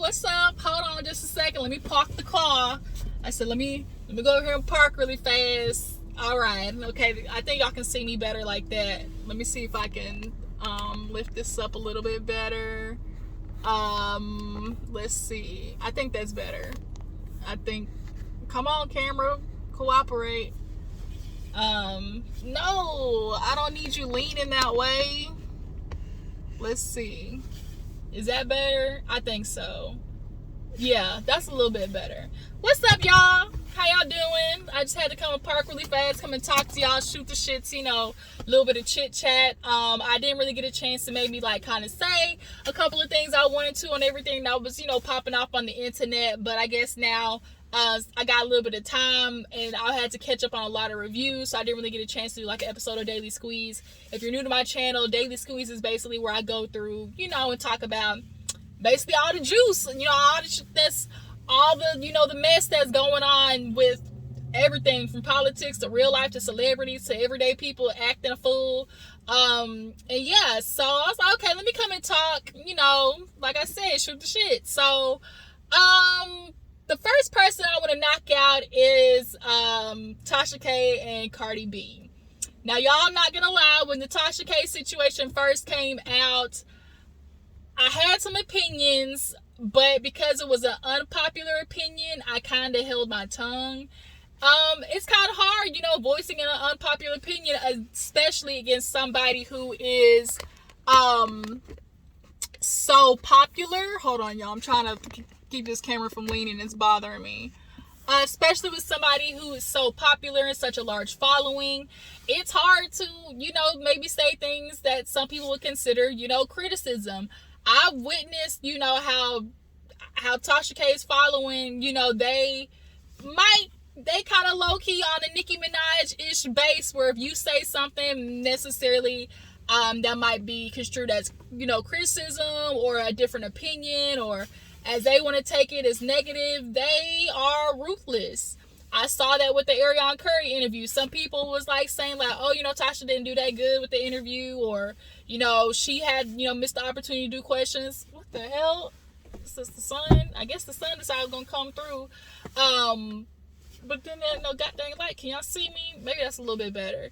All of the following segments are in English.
what's up? Hold on just a second. Let me park the car. I said, let me go over here and park really fast. All right. Okay. I think y'all can see me better like that. Let me see if I can lift this up a little bit better. Let's see. I think that's better. Come on, camera. Cooperate. No, I don't need you leaning that way. Let's see. Is that better? I think so. Yeah, that's a little bit better. What's up, y'all? How y'all doing? I just had to come and park really fast, come and talk to y'all, shoot the shits, a little bit of chit chat. I didn't really get a chance to maybe kind of say a couple of things I wanted to on everything that was, popping off on the internet. But I guess now I got a little bit of time and I had to catch up on a lot of reviews, so I didn't really get a chance to do an episode of Daily Squeeze. If you're new to my channel, Daily Squeeze is basically where I go through, and talk about basically all the juice, all the that's all the, the mess that's going on with everything from politics to real life to celebrities to everyday people acting a fool. And yeah, so I was like, okay, let me come and talk, like I said, shoot the shit. So, the first person I want to knock out is TashaK and Cardi B. Now, y'all not gonna lie, when the TashaK situation first came out, I had some opinions, but because it was an unpopular opinion, I kind of held my tongue. It's kind of hard, voicing an unpopular opinion, especially against somebody who is so popular. Hold on, y'all. I'm trying to keep this camera from leaning. It's bothering me. Especially with somebody who is so popular and such a large following. It's hard to, maybe say things that some people would consider, criticism. I've witnessed, how TashaK's following, they kind of low-key on a Nicki Minaj-ish base, where if you say something necessarily that might be construed as, criticism or a different opinion, or as they want to take it as negative, they are ruthless. I saw that with the Ariana Curry interview. Some people was saying oh, Tasha didn't do that good with the interview, or, she had, missed the opportunity to do questions. What the hell? Is this the sun? I guess the sun decided going to come through. But then there's no goddamn light. Can y'all see me? Maybe that's a little bit better.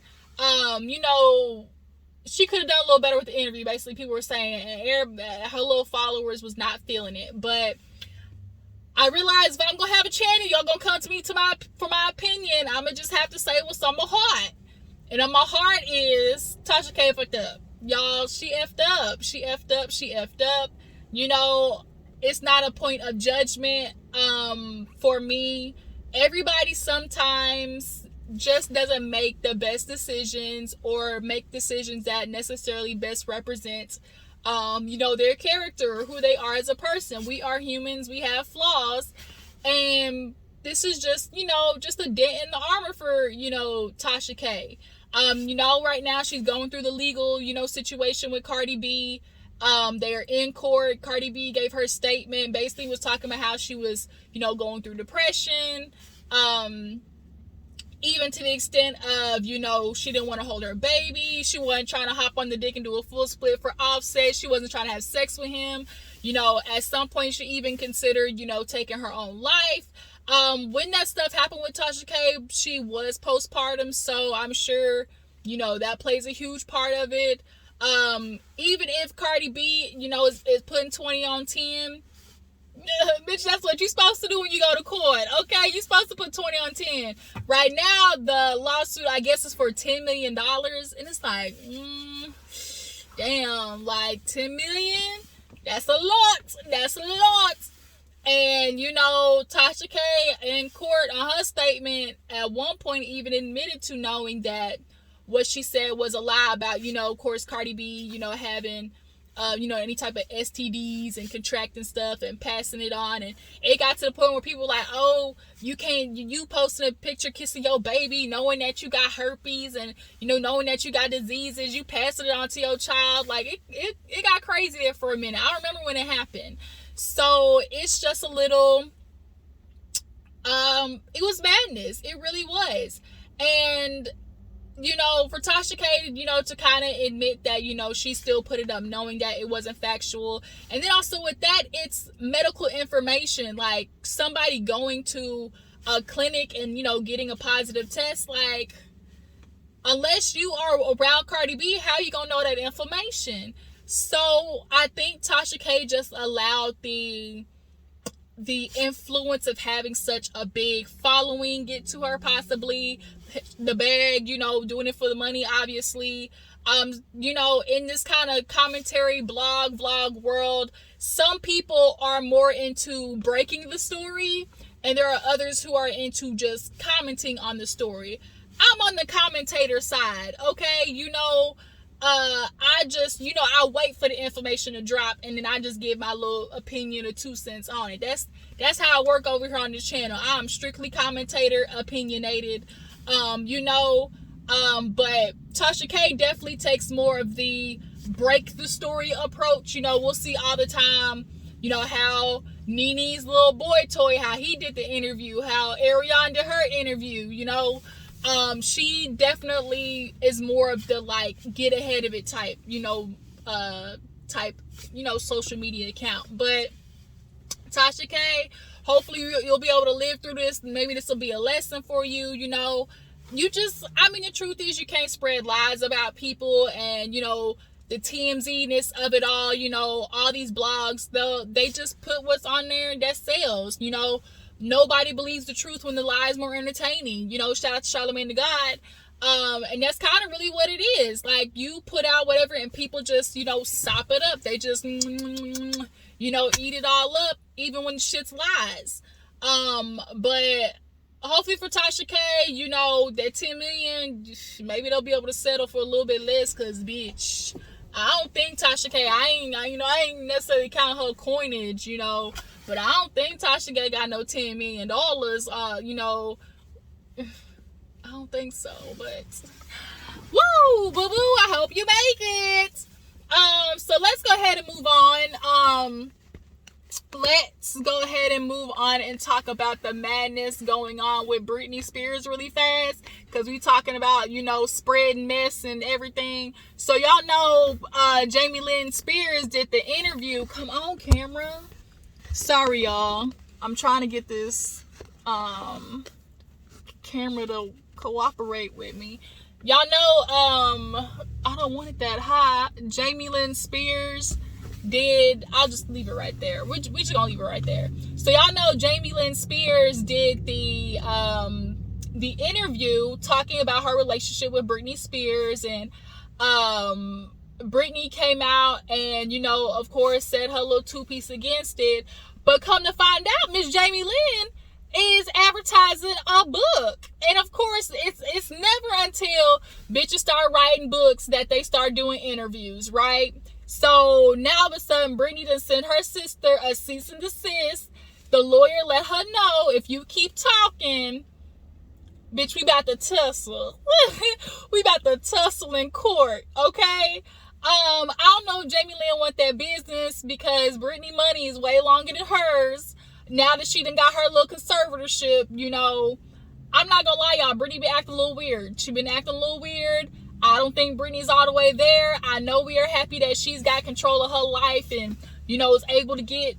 She could have done a little better with the interview. Basically, people were saying her little followers was not feeling it. But I realized if I'm going to have a channel, y'all going to come to me for my opinion. I'm going to just have to say what's on my heart. And on my heart is TashaK fucked up. Y'all, she effed up. She effed up. She effed up. It's not a point of judgment for me. Everybody sometimes just doesn't make the best decisions, or make decisions that necessarily best represent their character or who they are as a person. We are humans, we have flaws, and this is just just a dent in the armor for TashaK. Right now she's going through the legal situation with Cardi B. They are in court. Cardi B gave her statement, basically was talking about how she was going through depression, even to the extent of, she didn't want to hold her baby. She wasn't trying to hop on the dick and do a full split for Offset. She wasn't trying to have sex with him. At some point she even considered, taking her own life. When that stuff happened with TashaK, she was postpartum, so I'm sure, that plays a huge part of it. Even if Cardi B, is putting 20 on 10, bitch, that's what you're supposed to do when you go to court, okay? You're supposed to put 20 on 10. Right now, the lawsuit, I guess, is for $10 million, and it's damn, $10 million? That's a lot. And, TashaK in court on her statement at one point even admitted to knowing that what she said was a lie about, of course, Cardi B, having any type of STDs and contracting stuff and passing it on. And it got to the point where people were like, oh, you posting a picture kissing your baby, knowing that you got herpes and, knowing that you got diseases, you passing it on to your child. It got crazy there for a minute. I remember when it happened. So it's just a little, it was madness. It really was. And you know, for TashaK, you know, to kind of admit that, you know, she still put it up knowing that it wasn't factual. And then also with that, it's medical information. Like, somebody going to a clinic and, you know, getting a positive test, like, unless you are around Cardi B, how you gonna know that information? So I think TashaK just allowed the influence of having such a big following get to her, possibly the bag, you know, doing it for the money, obviously. You know, in this kind of commentary vlog world, some people are more into breaking the story, and there are others who are into just commenting on the story. I'm on the commentator side, okay? You know, I just, you know, I wait for the information to drop, and then I just give my little opinion or 2 cents on it. That's how I work over here on this channel. I'm strictly commentator, opinionated, you know, but TashaK definitely takes more of the break the story approach. You know, we'll see all the time, you know, how Nene's little boy toy, how he did the interview, how Ariana did her interview, you know. She definitely is more of the, like, get ahead of it type, you know, social media account. But TashaK, hopefully you'll be able to live through this. Maybe this will be a lesson for you, you know. You just, I mean, the truth is you can't spread lies about people, and, you know, the TMZ-ness of it all, you know, all these blogs, they just put what's on there that sells, you know. Nobody believes the truth when the lie is more entertaining. You know, shout out to Charlamagne the God. And that's kind of really what it is. Like, you put out whatever and people just, you know, sop it up. They just, you know, eat it all up, even when shit's lies. But hopefully for TashaK, you know, that 10 million, maybe they'll be able to settle for a little bit less, because, bitch, I don't think TashaK, I ain't necessarily count her coinage, you know, but I don't think TashaK got no $10 million, you know. I don't think so, but woo, boo-boo, I hope you make it. So let's go ahead and move on. Let's go ahead and move on and talk about the madness going on with Britney Spears really fast, because we talking about, you know, spreading mess and everything. So y'all know Jamie Lynn Spears did the interview. Come on, camera. Sorry, y'all. I'm trying to get this camera to cooperate with me. Y'all know, I don't want it that high. Jamie Lynn Spears did, I'll just leave it right there. We just gonna leave it right there. So y'all know Jamie Lynn Spears did the interview talking about her relationship with Britney Spears, and Britney came out and, you know, of course, said her little two-piece against it. But come to find out, Miss Jamie Lynn is advertising a book. And of course, it's never until bitches start writing books that they start doing interviews, right? So now all of a sudden, Britney done sent her sister a cease and desist. The lawyer let her know, if you keep talking, bitch, we about to tussle. We about to tussle in court, okay? I don't know if Jamie Lynn want that business, because Britney money is way longer than hers. Now that she done got her little conservatorship, you know, I'm not gonna lie, y'all, Britney been acting a little weird. She been acting a little weird. I don't think Britney's all the way there. I know we are happy that she's got control of her life and, you know, is able to get,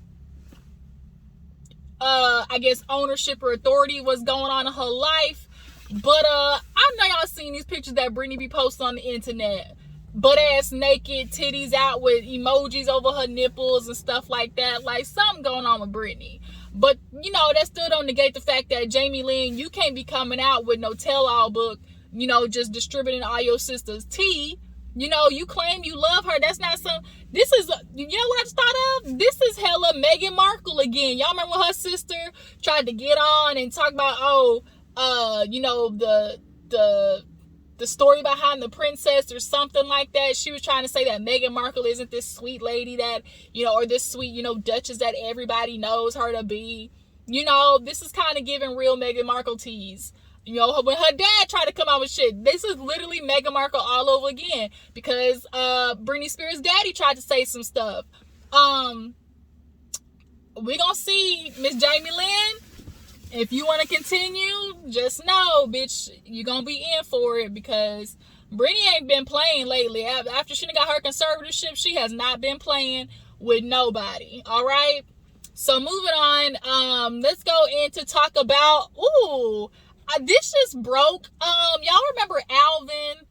I guess, ownership or authority what's going on in her life. But, I know y'all seen these pictures that Britney be posting on the internet. Butt ass naked, titties out with emojis over her nipples and stuff like that. Like, something going on with Britney. But, you know, that still don't negate the fact that Jamie Lynn, you can't be coming out with no tell-all book, you know, just distributing all your sister's tea. You know, you claim you love her. That's not some, this is, you know what I just thought of? This is hella Meghan Markle again. Y'all remember when her sister tried to get on and talk about, you know, the story behind the princess or something like that. She was trying to say that Meghan Markle isn't this sweet lady that, you know, or this sweet, you know, duchess that everybody knows her to be. You know, this is kind of giving real Meghan Markle tease. You know, when her dad tried to come out with shit, this is literally Meghan Markle all over again, because Britney Spears' daddy tried to say some stuff. We gonna see Miss Jamie Lynn. if you want to continue, just know, bitch, you're going to be in for it, because Britney ain't been playing lately. After she got her conservatorship, she has not been playing with nobody. All right? So moving on, let's go in to talk about, this just broke. Y'all remember Alvin?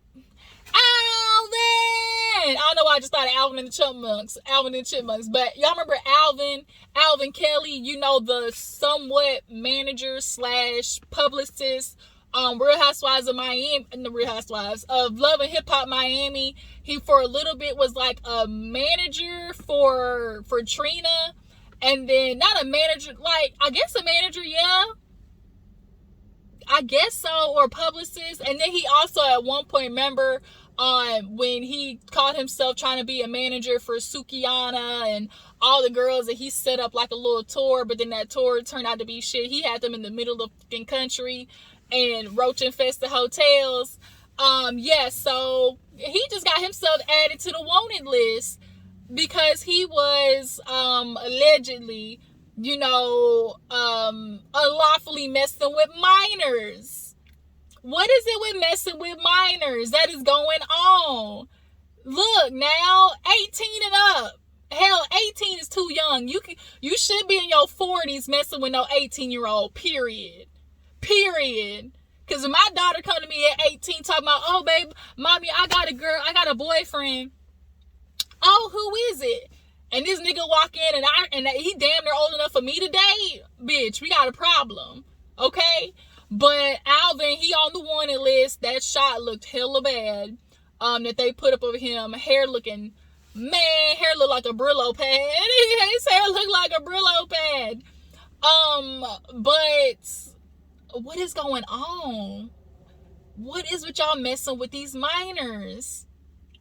I don't know why I just thought of Alvin and the Chipmunks, but y'all remember Alvin Kelly, you know, the somewhat manager / publicist, Real Housewives of Miami, the Real Housewives of Love and Hip Hop Miami. He for a little bit was like a manager for Trina, and then not a manager, like I guess a manager, yeah. I guess so, or publicist. And then he also at one point, remember, when he caught himself trying to be a manager for Sukiana and all the girls, that he set up like a little tour, but then that tour turned out to be shit. He had them in the middle of the country and roach infested hotels. So he just got himself added to the wanted list because he was allegedly, unlawfully messing with minors. What is it with messing with minors that is going on? Look, now 18 and up. Hell, 18 is too young. You should be in your 40s messing with no 18-year-old, period. Because if my daughter come to me at 18 talking about, oh, babe, mommy, I got a boyfriend. Oh, who is it? And this nigga walk in and he damn near old enough for me to date. Bitch, we got a problem. Okay? But Alvin, he on the wanted list. That shot looked hella bad. That they put up of him. Hair looked like a Brillo pad. His hair looked like a Brillo pad. But what is going on? What is with y'all messing with these minors?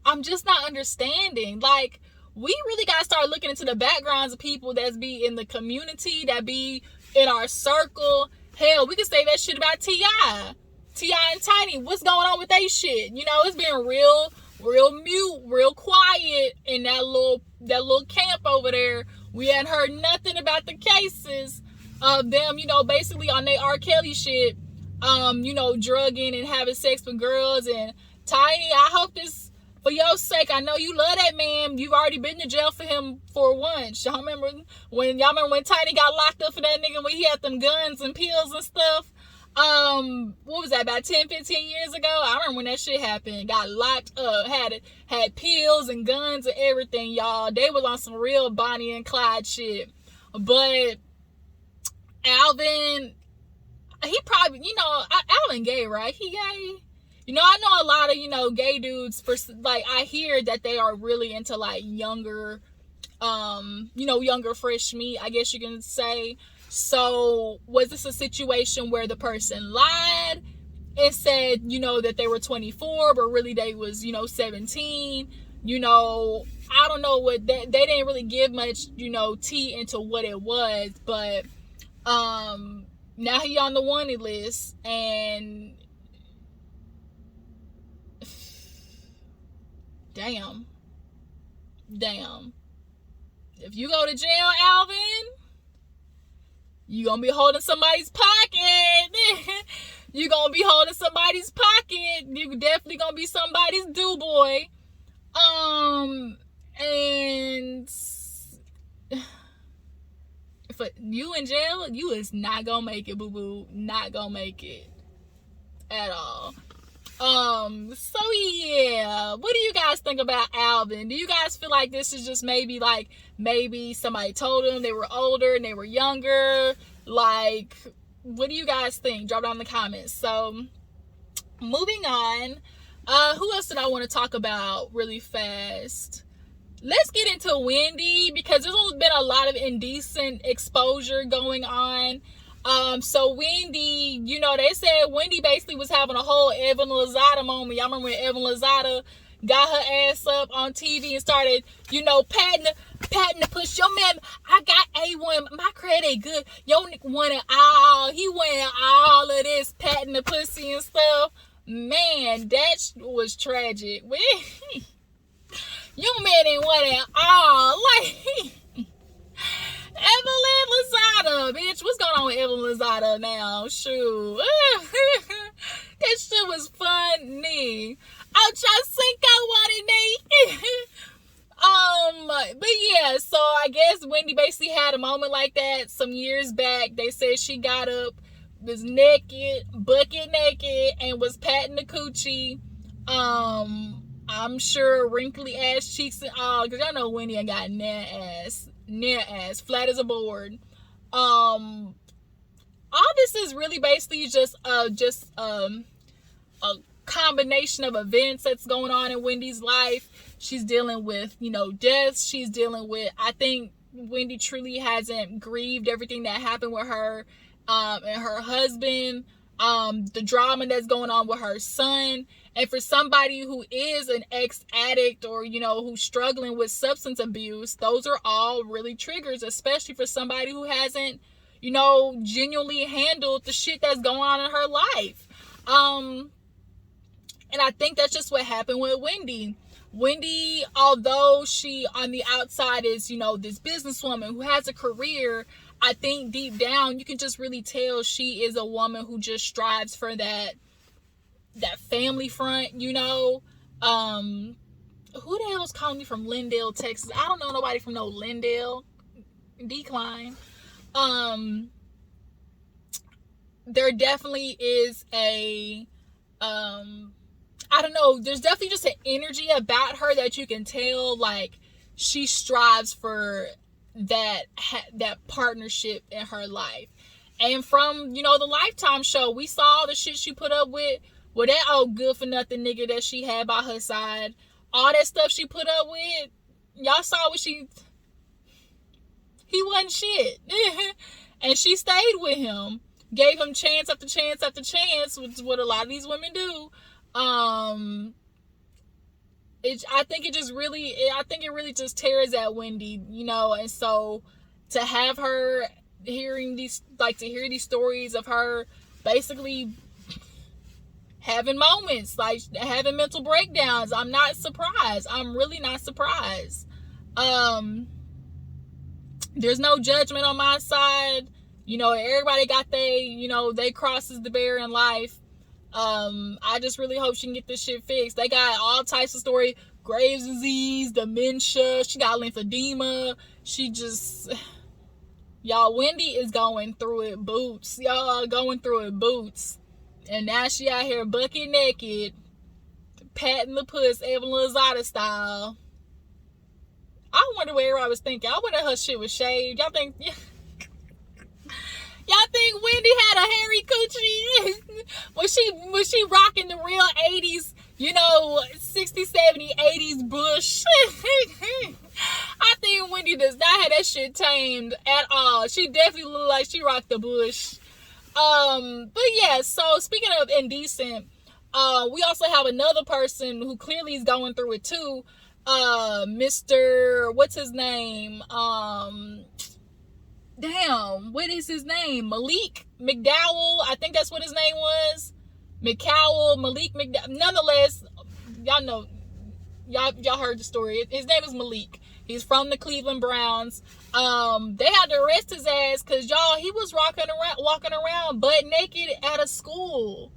I'm just not understanding. Like, we really got to start looking into the backgrounds of people that's be in the community, that be in our circle. Hell, we could say that shit about T.I. and Tiny. What's going on with they shit? It's been real mute, real quiet in that little camp over there. We hadn't heard nothing about the cases of them, basically on their R. Kelly shit, drugging and having sex with girls. And Tiny, I hope this, for your sake, I know you love that man. You've already been to jail for him for once. Y'all remember when Tiny got locked up for that nigga when he had them guns and pills and stuff? What was that, about 10, 15 years ago? I remember when that shit happened. Got locked up, had pills and guns and everything, y'all. They was on some real Bonnie and Clyde shit. But Alvin, he probably, Alvin gay, right? He gay? I know a lot of, gay dudes, I hear that they are really into, younger, younger fresh meat, I guess you can say. So, was this a situation where the person lied and said, that they were 24, but really they was, 17? I don't know what, they didn't really give much, tea into what it was, but, now he on the wanted list, and Damn. If you go to jail, Alvin, you gonna be holding somebody's pocket. You gonna be holding somebody's pocket. You definitely gonna be somebody's do boy. And if you in jail, you is not gonna make it, boo-boo. Not gonna make it at all. So yeah, what do you guys think about Alvin? Do you guys feel like this is just maybe somebody told them they were older and they were younger? What do you guys think? Drop down in the comments. So moving on, who else did I want to talk about really fast? Let's get into Wendy, because there's been a lot of indecent exposure going on. So Wendy, they said Wendy basically was having a whole Evan Lozada moment. Y'all remember when Evan Lozada got her ass up on TV and started, patting the push. Yo, man, I got A1. My credit good. Yo, Nick wanted all. He wanted all of this patting the pussy and stuff. Man, that was tragic. Your man didn't want it all. Evelyn Lozada, bitch. What's going on with Evelyn Lozada now? Shoot. That shit was funny. Ocho Cinco wanted me. But yeah, so I guess Wendy basically had a moment like that some years back. They said she got up, was naked, bucket naked, and was patting the coochie. I'm sure wrinkly ass cheeks and all, because y'all know Wendy ain't got near ass, flat as a board. All this is really basically just a combination of events that's going on in Wendy's life. She's dealing with, deaths. She's dealing with, I think Wendy truly hasn't grieved everything that happened with her and her husband, the drama that's going on with her son. And for somebody who is an ex-addict or, who's struggling with substance abuse, those are all really triggers, especially for somebody who hasn't, genuinely handled the shit that's going on in her life. And I think that's just what happened with Wendy. Wendy, although she on the outside is, this businesswoman who has a career, I think deep down you can just really tell she is a woman who just strives for that family front, Who the hell is calling me from Lindale, Texas? I don't know nobody from no Lindale. Decline. There definitely is a I don't know, there's definitely just an energy about her that you can tell, like, she strives for that partnership in her life. And from, the Lifetime show, we saw the shit she put up with that old good for nothing nigga that she had by her side. All that stuff she put up with, y'all saw what he wasn't shit. And she stayed with him, gave him chance after chance after chance, which is what a lot of these women do. I think it really just tears at Wendy, and so to have her to hear these stories of her basically having moments, like having mental breakdowns, I'm not surprised. I'm really not surprised. There's no judgment on my side. Everybody got they crosses to bear in life. I just really hope she can get this shit fixed. They got all types of story, Graves' disease, dementia, she got lymphedema, Wendy is going through it boots. And now she out here bucket naked, patting the puss, Evelyn Lozada style. I wonder what everybody was thinking. I wonder her shit was shaved. Y'all think Wendy had a hairy coochie? was she rocking the real 80s, 60, 70, 80s bush? I think Wendy does not have that shit tamed at all. She definitely looked like she rocked the bush. But yeah, so speaking of indecent, we also have another person who clearly is going through it too. Mr. What's his name? What is his name? Malik Mcdowell. I think that's what his name was. Malik McDowell. Nonetheless, y'all know, y'all heard the story. His name is Malik. He's from the Cleveland Browns. They had to arrest his ass because he was walking around butt naked at a school.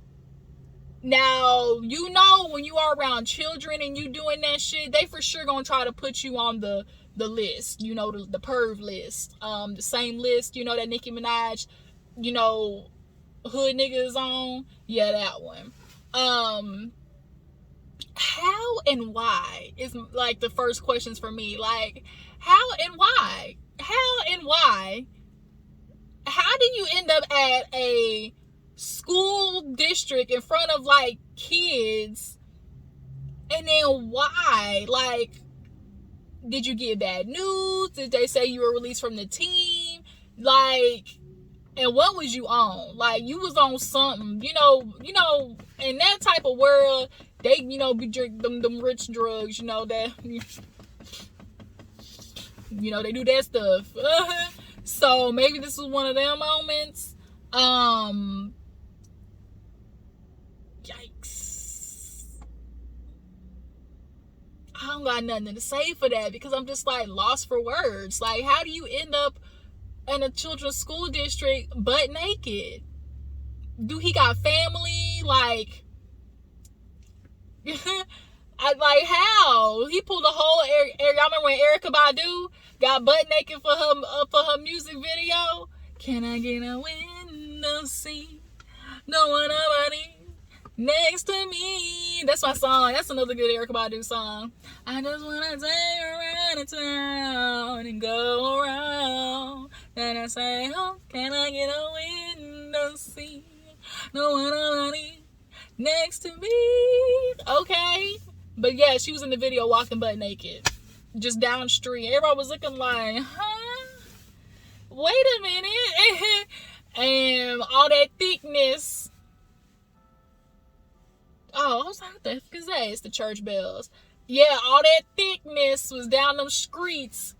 Now, when you are around children and you doing that shit, they for sure gonna try to put you on the list, the perv list, the same list, that Nicki Minaj, hood niggas on. Yeah, that one. How and why is like the first questions for me. Like, how and why? How do you end up at a school district in front of like kids, and then why? Like, did you get bad news? Did they say you were released from the team? Like, and what was you on? Like, you was on something, in that type of world, they, be drinking them rich drugs, that, they do that stuff. So maybe this was one of them moments. Yikes. I don't got nothing to say for that because I'm just like lost for words. Like, how do you end up in a children's school district butt naked? Do he got family? Like, how? He pulled a whole y'all remember when Erykah Badu got butt naked for her music video? Can I get a window seat? Don't want nobody next to me. That's my song. That's another good Erykah Badu song. I just wanna take around the town and go around. Then I say, oh, can I get a window seat? No one nobody next to me. Okay. But yeah, she was in the video walking butt naked. Just down the street. Everybody was looking like, huh? Wait a minute. And all that thickness. Oh, I was like, what the fuck is that? It's the church bells. Yeah, all that thickness was down them streets.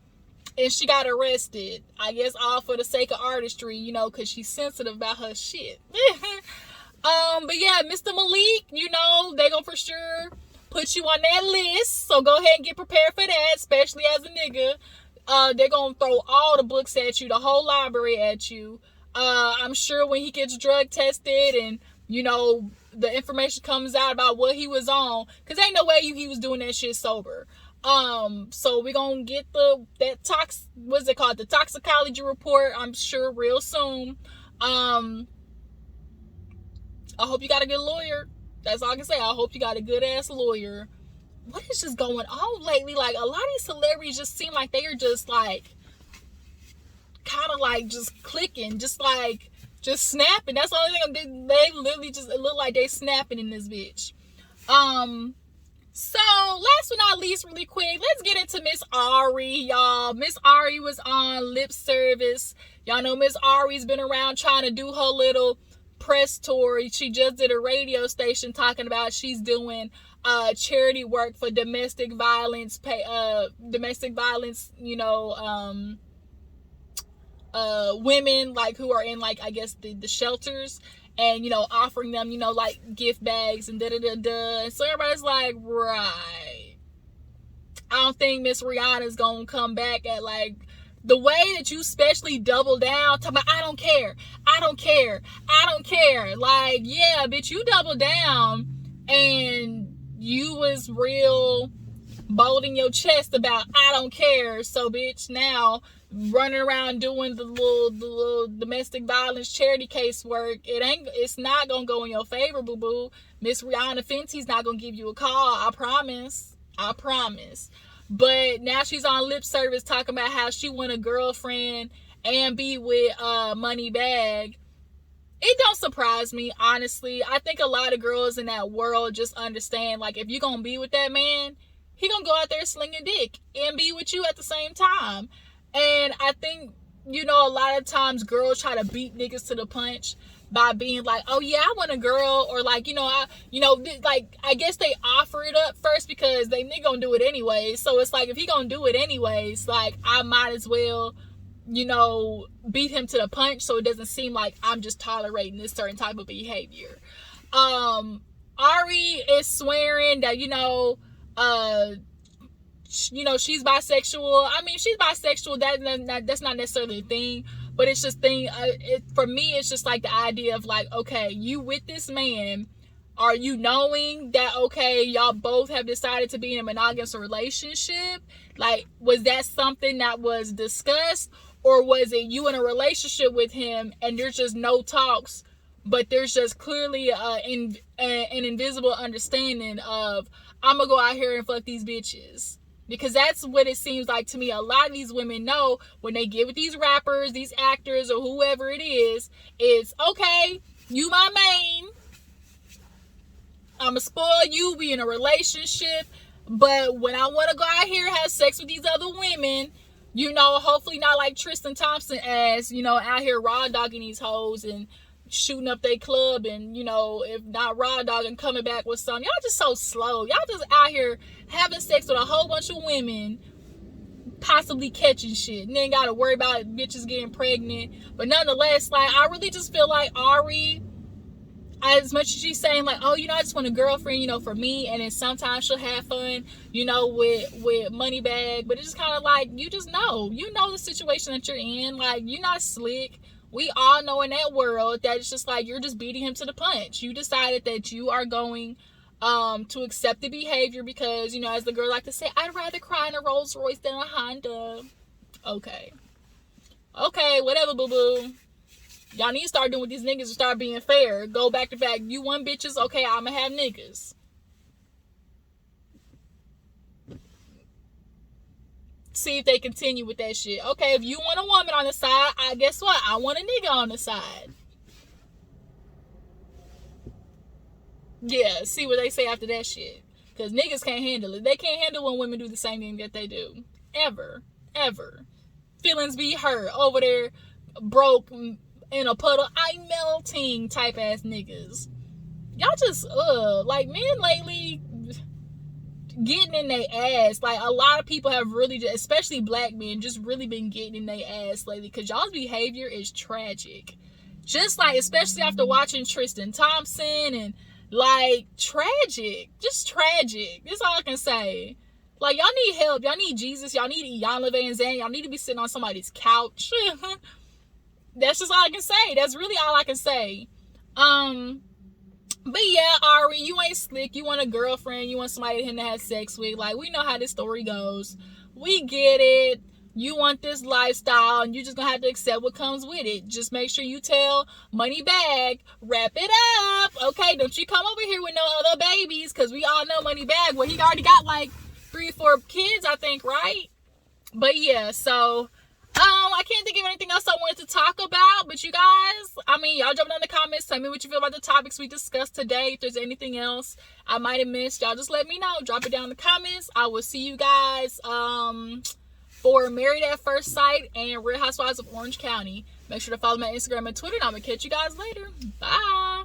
And she got arrested. I guess all for the sake of artistry, you know, because she's sensitive about her shit. But yeah, Mr. Malik, you know, they gonna for sure put you on that list. So go ahead and get prepared for that, especially as a nigga. They're gonna throw all the books at you, the whole library at you. I'm sure when he gets drug tested and, you know, the information comes out about what he was on, because ain't no way he was doing that shit sober. So we're gonna get what's it called, the toxicology report, I'm sure real soon. I hope you got a good lawyer. That's all I can say. I hope you got a good ass lawyer. What is just going on lately? Like, a lot of these celebrities just seem like they are just like kind of like just clicking, just snapping. That's the only thing. They literally just, it look like they snapping in this bitch. So last but not least, really quick, let's get into Miss Ari, y'all. Miss Ari was on Lip Service. Y'all know Miss Ari's been around trying to do her little press tour. She just did a radio station talking about she's doing charity work for domestic violence, you know, women like who are in, like, I guess the shelters, and, you know, offering them, you know, like gift bags and da-da-da-da. And so everybody's like, right. I don't think Miss Rihanna's gonna come back at, like, the way that you especially double down, talking about, I don't care. Like, yeah, bitch, you double down and you was real bold in your chest about, I don't care. So, bitch, now running around doing the little domestic violence charity case work, it's not gonna go in your favor, boo-boo. Miss Rihanna Fenty's not gonna give you a call. I promise. But now she's on Lip Service talking about how she want a girlfriend and be with Moneybag. It don't surprise me, honestly. I think a lot of girls in that world just understand, like, if you're gonna be with that man, he gonna go out there slinging dick and be with you at the same time. And I think, you know, a lot of times girls try to beat niggas to the punch by being like, oh yeah, I want a girl, or like, like, I guess they offer it up first because they gonna do it anyways. So it's like, if he gonna do it anyways, like, I might as well, you know, beat him to the punch so it doesn't seem like I'm just tolerating this certain type of behavior. Ari is swearing that, she's bisexual. I mean, she's bisexual. That's not necessarily a thing, but it's just for me, it's just like the idea of like, okay, you with this man, are you knowing that, okay, y'all both have decided to be in a monogamous relationship? Like, was that something that was discussed, or was it you in a relationship with him and there's just no talks, but there's just clearly an invisible understanding of, I'm gonna go out here and fuck these bitches? Because that's what it seems like to me. A lot of these women know when they get with these rappers, these actors, or whoever it is, it's, okay, you my main, I'm gonna spoil you, we in a relationship, but when I want to go out here and have sex with these other women, you know, hopefully not like Tristan Thompson ass, you know, out here raw dogging these hoes and shooting up their club, and, you know, if not raw dogging, coming back with some. Y'all just so slow. Y'all just out here having sex with a whole bunch of women, possibly catching shit, and then gotta worry about bitches getting pregnant. But nonetheless, like, I really just feel like Ari, as much as she's saying like, oh, I just want a girlfriend, for me, and then sometimes she'll have fun, with Moneybag, but it's just kind of like, you know the situation that you're in, like, you're not slick. We all know in that world that it's just like, you're just beating him to the punch. You decided that you are going to accept the behavior because, as the girl like to say, I'd rather cry in a Rolls Royce than a Honda. Okay, whatever, boo-boo. Y'all need to start doing with these niggas and start being fair. Go back to back. You want bitches? Okay, I'ma have niggas. See if they continue with that shit. Okay, if you want a woman on the side, guess what? I want a nigga on the side. Yeah, see what they say after that shit. Because niggas can't handle it. They can't handle when women do the same thing that they do. Ever. Feelings be hurt over there, broke in a puddle, I'm melting type ass niggas. Y'all just like, men lately getting in their ass. Like, a lot of people have really, especially black men, just really been getting in their ass lately because y'all's behavior is tragic. Just like, especially after watching Tristan Thompson, and like, tragic. Just tragic. That's all I can say. Like, y'all need help. Y'all need Jesus. Y'all need Iyanla Vanzant. Y'all need to be sitting on somebody's couch. That's just all I can say. That's really all I can say. But yeah, Ari, you ain't slick. You want a girlfriend. You want somebody to have sex with. Like, we know how this story goes. We get it. You want this lifestyle, and you just gonna have to accept what comes with it. Just make sure you tell Moneybag, wrap it up. Okay, don't you come over here with no other babies, because we all know Moneybag, well, he already got like 3 or 4 kids, I think, right? But yeah, so I can't think of anything else I wanted to talk about, but you guys, y'all jump down in the comments, tell me what you feel about the topics we discussed today. If there's anything else I might have missed, y'all just let me know. Drop it down in the comments. I will see you guys for Married at First Sight and Real Housewives of Orange County. Make sure to follow my Instagram and Twitter, and I'm gonna catch you guys later. Bye.